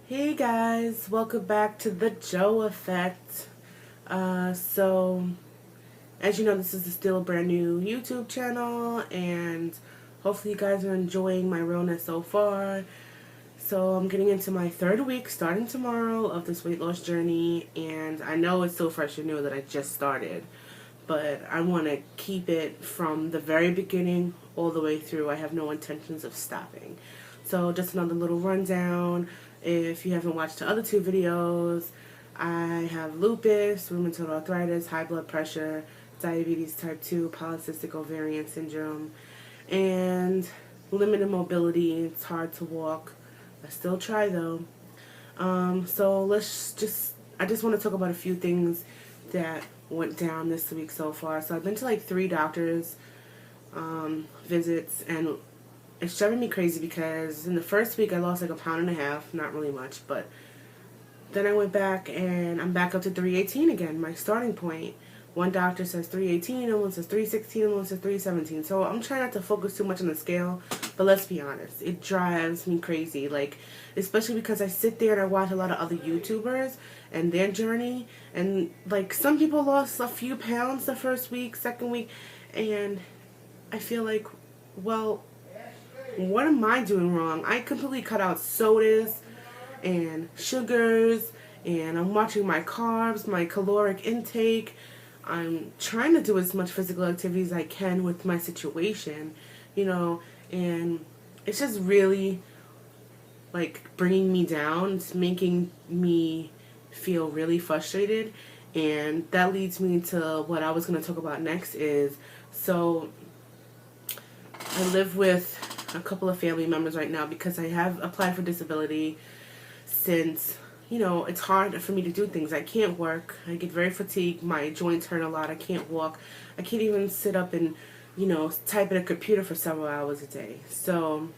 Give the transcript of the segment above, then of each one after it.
Hey guys, welcome back to the Joe Effect. So, as you know, this is still a brand new YouTube channel, and hopefully, you guys are enjoying my realness so far. So, I'm getting into my third week starting tomorrow of this weight loss journey, and I know it's so fresh and new that I just started, but I want to keep it from the very beginning all the way through. I have no intentions of stopping. So just another little rundown. If you haven't watched the other two videos, I have lupus, rheumatoid arthritis, high blood pressure, diabetes type 2, polycystic ovarian syndrome, and limited mobility. It's hard to walk. I still try though. I just want to talk about a few things that went down this week so far. So I've been to like 3 doctors visits, and it's driving me crazy because in the first week I lost like a pound and a half, not really much, but then I went back and I'm back up to 318 again, my starting point. One doctor says 318, and one says 316, and one says 317. So I'm trying not to focus too much on the scale, but let's be honest, it drives me crazy. Like, especially because I sit there and I watch a lot of other YouTubers and their journey, and like some people lost a few pounds the first week, second week, and I feel like, well, what am I doing wrong? I completely cut out sodas and sugars, and I'm watching my carbs, my caloric intake. I'm trying to do as much physical activity as I can with my situation, and it's just really like bringing me down. It's making me feel really frustrated, and that leads me to what I was going to talk about next is, so I live with a couple of family members right now because I have applied for disability since, it's hard for me to do things. I can't work. I get very fatigued. My joints hurt a lot. I can't walk. I can't even sit up and, type at a computer for several hours a day. So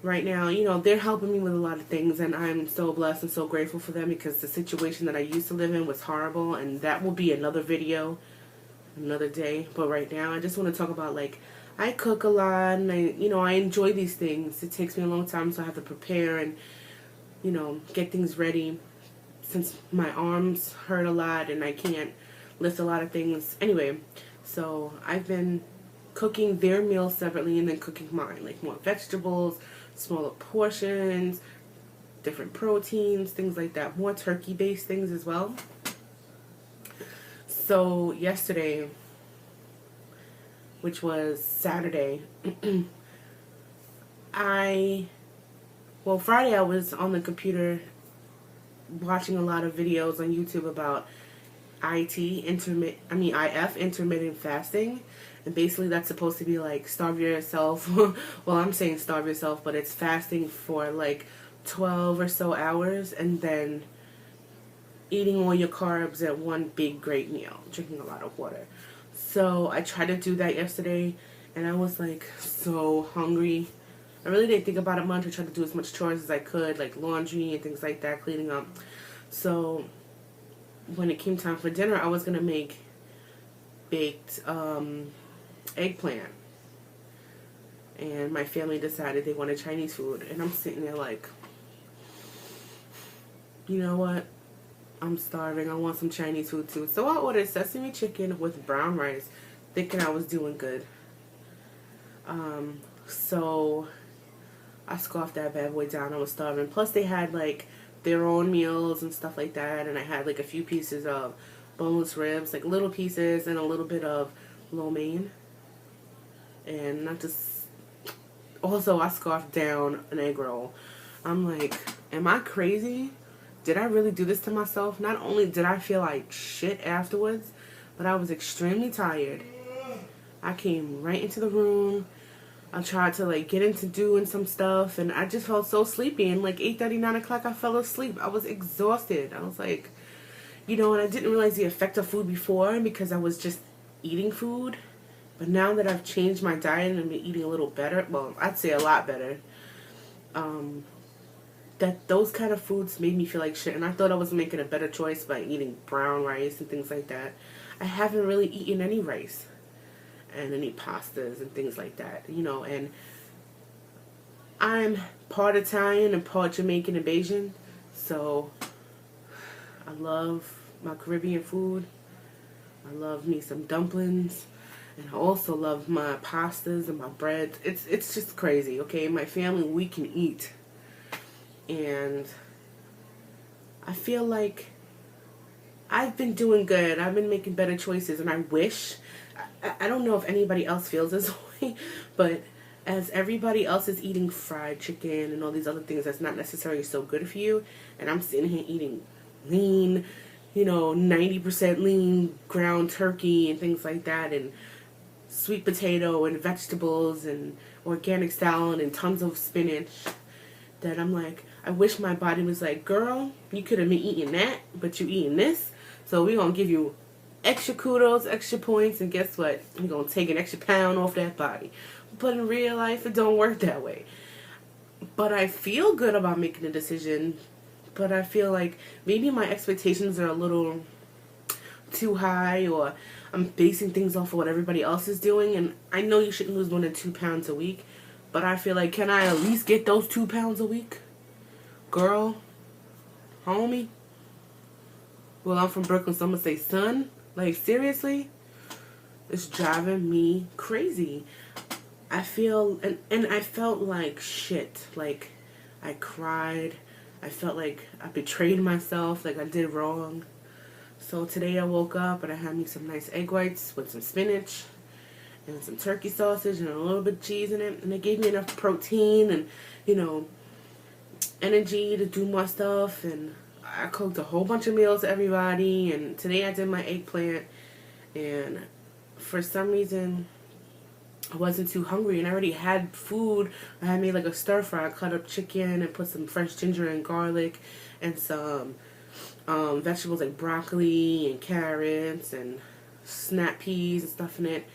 right now, they're helping me with a lot of things, and I'm so blessed and so grateful for them because the situation that I used to live in was horrible, and that will be another video another day. But right now I just want to talk about, like, I cook a lot, and I enjoy these things. It takes me a long time, so I have to prepare and get things ready since my arms hurt a lot and I can't lift a lot of things. Anyway, so I've been cooking their meals separately and then cooking mine, like more vegetables, smaller portions, different proteins, things like that, more turkey based things as well. So yesterday, which was Saturday, Friday I was on the computer watching a lot of videos on YouTube about IF, intermittent fasting, and basically that's supposed to be like starve yourself. Well, I'm saying starve yourself, but it's fasting for like 12 or so hours and then eating all your carbs at one big great meal, drinking a lot of water. So I tried to do that yesterday, and I was like so hungry. I really didn't think about it much. I tried to do as much chores as I could, like laundry and things like that, cleaning up. So when it came time for dinner, I was going to make baked eggplant. And my family decided they wanted Chinese food. And I'm sitting there like, you know what? I'm starving. I want some Chinese food too. So I ordered sesame chicken with brown rice, thinking I was doing good. So I scoffed that bad boy down. I was starving. Plus they had like their own meals and stuff like that. And I had like a few pieces of boneless ribs, like little pieces, and a little bit of lo mein. And not just... Also, I scarfed down an egg roll. I'm like, am I crazy? Did I really do this to myself? Not only did I feel like shit afterwards, but I was extremely tired. I came right into the room. I tried to like get into doing some stuff, and I just felt so sleepy. And like 8:30, 9 o'clock, I fell asleep. I was exhausted. I was like, and I didn't realize the effect of food before because I was just eating food. But now that I've changed my diet and been eating a little better, well, I'd say a lot better, that those kind of foods made me feel like shit. And I thought I was making a better choice by eating brown rice and things like that. I haven't really eaten any rice and any pastas and things like that, and I'm part Italian and part Jamaican and Bajan, so I love my Caribbean food. I love me some dumplings, and I also love my pastas and my bread. It's just crazy, okay? My family, we can eat, and I feel like I've been doing good. I've been making better choices, and I wish. I don't know if anybody else feels this way, but as everybody else is eating fried chicken and all these other things that's not necessarily so good for you, and I'm sitting here eating lean, 90% lean ground turkey and things like that, and sweet potato and vegetables and organic salad and tons of spinach, that I'm like, I wish my body was like, girl, you could have been eating that, but you eating this, so we're going to give you extra kudos, extra points, and guess what? We're going to take an extra pound off that body. But in real life, it don't work that way. But I feel good about making a decision, but I feel like maybe my expectations are a little too high, or I'm basing things off of what everybody else is doing, and I know you shouldn't lose more than 2 pounds a week, but I feel like, can I at least get those 2 pounds a week? Girl, homie. Well, I'm from Brooklyn, so I'm gonna say son. Like, seriously? It's driving me crazy. I feel, and I felt like shit. Like, I cried. I felt like I betrayed myself, like I did wrong. So today I woke up and I had me some nice egg whites with some spinach and some turkey sausage and a little bit of cheese in it. And it gave me enough protein and, energy to do my stuff. And I cooked a whole bunch of meals for everybody. And today I did my eggplant. And for some reason, I wasn't too hungry, and I already had food. I had made like a stir fry. I cut up chicken and put some fresh ginger and garlic and some vegetables like broccoli and carrots and snap peas and stuff in it.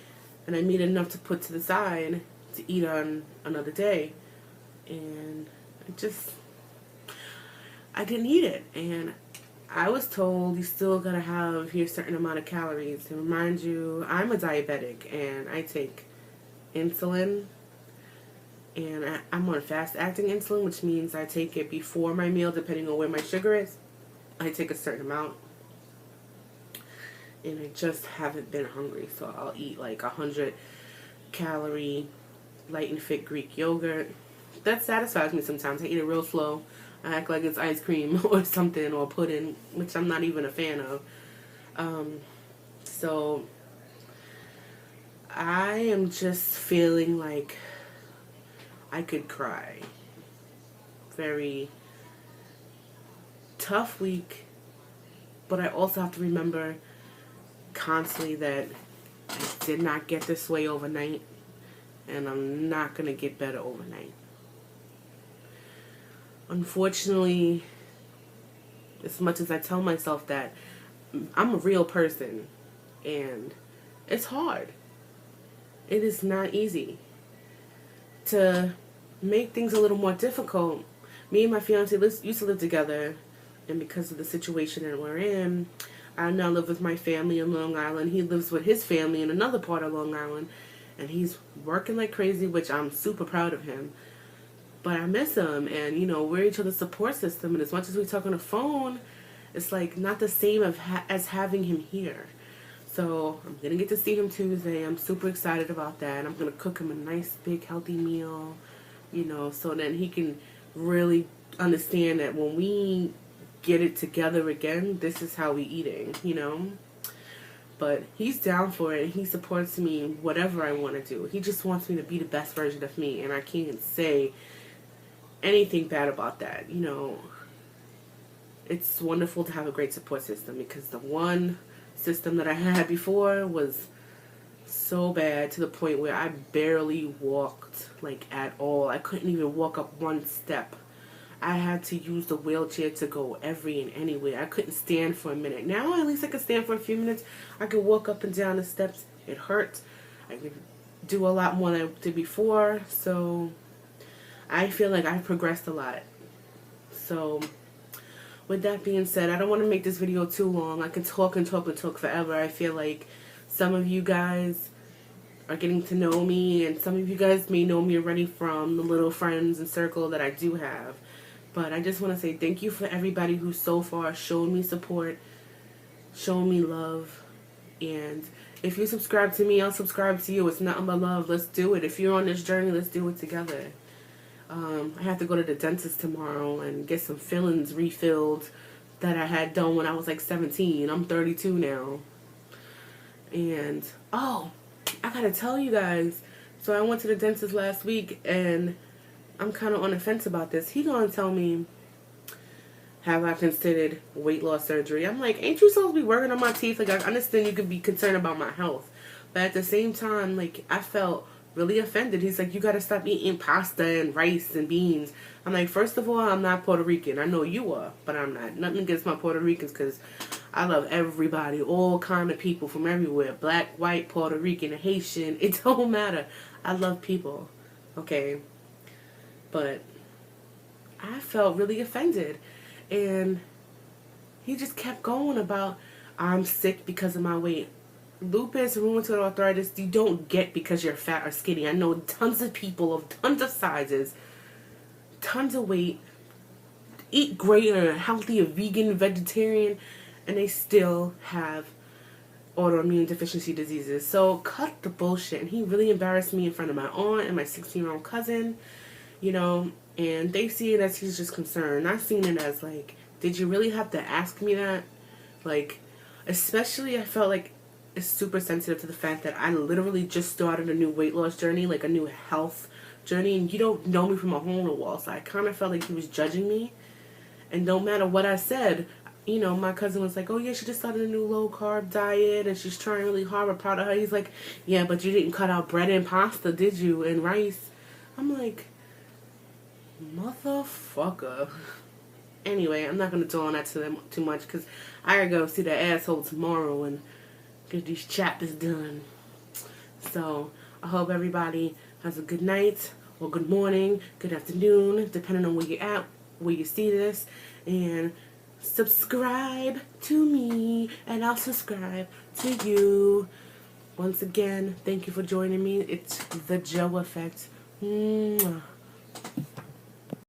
And I made enough to put to the side to eat on another day. And I didn't eat it. And I was told you still gotta have your certain amount of calories. To remind you, I'm a diabetic and I take insulin, and I'm on fast acting insulin, which means I take it before my meal depending on where my sugar is. I take a certain amount, and I just haven't been hungry, so I'll eat like 100 calorie light and fit Greek yogurt. That satisfies me sometimes. I eat it real slow. I act like it's ice cream or something, or pudding, which I'm not even a fan of. So I am just feeling like I could cry. Very tough week, but I also have to remember constantly that I did not get this way overnight, and I'm not going to get better overnight. Unfortunately, as much as I tell myself that, I'm a real person, and it's hard. It is not easy. To make things a little more difficult, me and my fiance used to live together, and because of the situation that we're in, I now live with my family in Long Island. He lives with his family in another part of Long Island, and he's working like crazy, which I'm super proud of him. But I miss him, and we're each other's support system, and as much as we talk on the phone, it's like not the same as having him here. So I'm going to get to see him Tuesday. I'm super excited about that. I'm going to cook him a nice, big, healthy meal, so then he can really understand that when we get it together again, this is how we eating, But he's down for it. He supports me whatever I want to do. He just wants me to be the best version of me, and I can't say anything bad about that, It's wonderful to have a great support system, because the one system that I had before was so bad to the point where I barely walked, like, at all. I couldn't even walk up one step. I had to use the wheelchair to go every and anywhere. I couldn't stand for a minute. Now at least I can stand for a few minutes. I can walk up and down the steps. It hurts. I can do a lot more than I did before. So I feel like I've progressed a lot. So with that being said, I don't want to make this video too long. I can talk and talk and talk forever. I feel like some of you guys are getting to know me, and some of you guys may know me already from the little friends and circle that I do have. But I just want to say thank you for everybody who so far shown me support, shown me love, and if you subscribe to me, I'll subscribe to you. It's nothing but love. Let's do it. If you're on this journey, let's do it together. I have to go to the dentist tomorrow and get some fillings refilled that I had done when I was like 17. I'm 32 now. And, oh, I gotta tell you guys. So I went to the dentist last week, and I'm kind of on the fence about this. He gonna tell me, have I considered weight loss surgery? I'm like, ain't you supposed to be working on my teeth? Like, I understand you could be concerned about my health. But at the same time, like, I felt really offended. He's like, you gotta stop eating pasta and rice and beans. I'm like, first of all, I'm not Puerto Rican. I know you are, but I'm not. Nothing against my Puerto Ricans, because I love everybody, all kind of people from everywhere. Black, white, Puerto Rican, Haitian. It don't matter. I love people. Okay? But I felt really offended. And he just kept going about, I'm sick because of my weight. Lupus, rheumatoid arthritis, you don't get because you're fat or skinny. I know tons of people of tons of sizes, tons of weight, eat great or healthy or vegan, vegetarian, and they still have autoimmune deficiency diseases. So cut the bullshit. And he really embarrassed me in front of my aunt and my 16-year-old cousin, you know, and they see it as he's just concerned. Not seeing it as like, did you really have to ask me that? Like, especially I felt like is super sensitive to the fact that I literally just started a new weight loss journey, like a new health journey, and you don't know me from a hole in the wall, so I kind of felt like he was judging me. And no matter what I said, you know, my cousin was like, oh yeah, she just started a new low carb diet and she's trying really hard. We're proud of her. He's like, yeah, but you didn't cut out bread and pasta, did you? And rice. I'm like, motherfucker. Anyway, I'm not going to dwell on that too much, because I gotta go see the asshole tomorrow and get these chapters done. So I hope everybody has a good night, or good morning, good afternoon, depending on where you're at, where you see this. And subscribe to me, and I'll subscribe to you. Once again, thank you for joining me. It's the Joe Effect. Mwah.